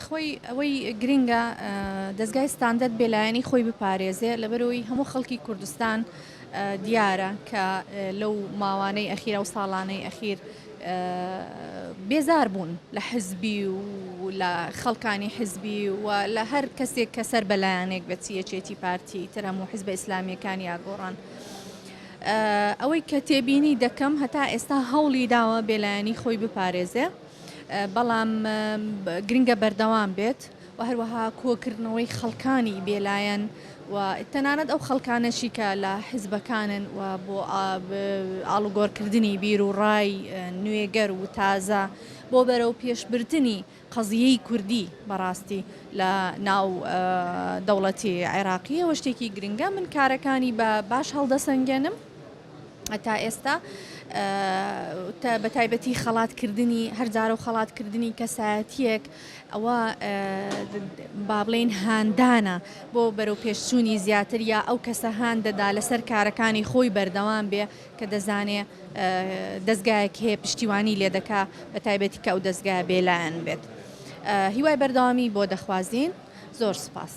خۆی ئەوەی گرینگە دەستگای ستاندەرد بێلایەنی خۆی بپارێزێ لەبەرەوەی هەموو خەڵکی کوردستان دیارە کە لەو ماوانەی ئەخیر و ساڵانەی ئەخیر بێزار بوون لە حزبی و لە خەڵکانی حزبی و لە هەر کەسێک کە سەر بەلایەنێک بە چیەچێتی پارتی تر هەموو حزبە ئیسلامیەکانی یاگۆڕان. ئەوەی کە تێبینی دەکەم هەتا ئێستا هەوڵی داوە بێلایەنی خۆی بپارێزێ، بەڵام گرنگە بەردەوام بێت و هەروەها کۆکردنەوەی خەڵکانی بێلایەن و تەنانەت ئەو خەڵکانەشی کە لە حزبەکانن و بۆ ئاڵوگۆڕکردنی بیر و ڕای نوێگەر و تازە بۆ بەرەو پێشبردننی قەزیەی کوردی بەڕاستی لە ناو دەوڵەتی عێراقیەوە شتێکی گرنگە. من کارەکانی بە باش هەڵدەسەنگێنم تا ئێستا بە تایبەتی خەڵاتکردنی هەرجارە و خەڵاتکردنی کەسایەتیەک ئەوە با بڵێن هاندانە بۆ بەرەو پێشچوونی زیاتر یا ئەو کەسە هاان دەدا لەسەر کارەکانی خۆی بەردەوام بێ کە دەزانێ دەستگایەک هەیە پشتیوانی لێ دەکا بە تایبەتی کە ئەو دەستگای بێلایەن بێت. هیوای بەردەوامی بۆ دەخوازیین. زۆر سپاس.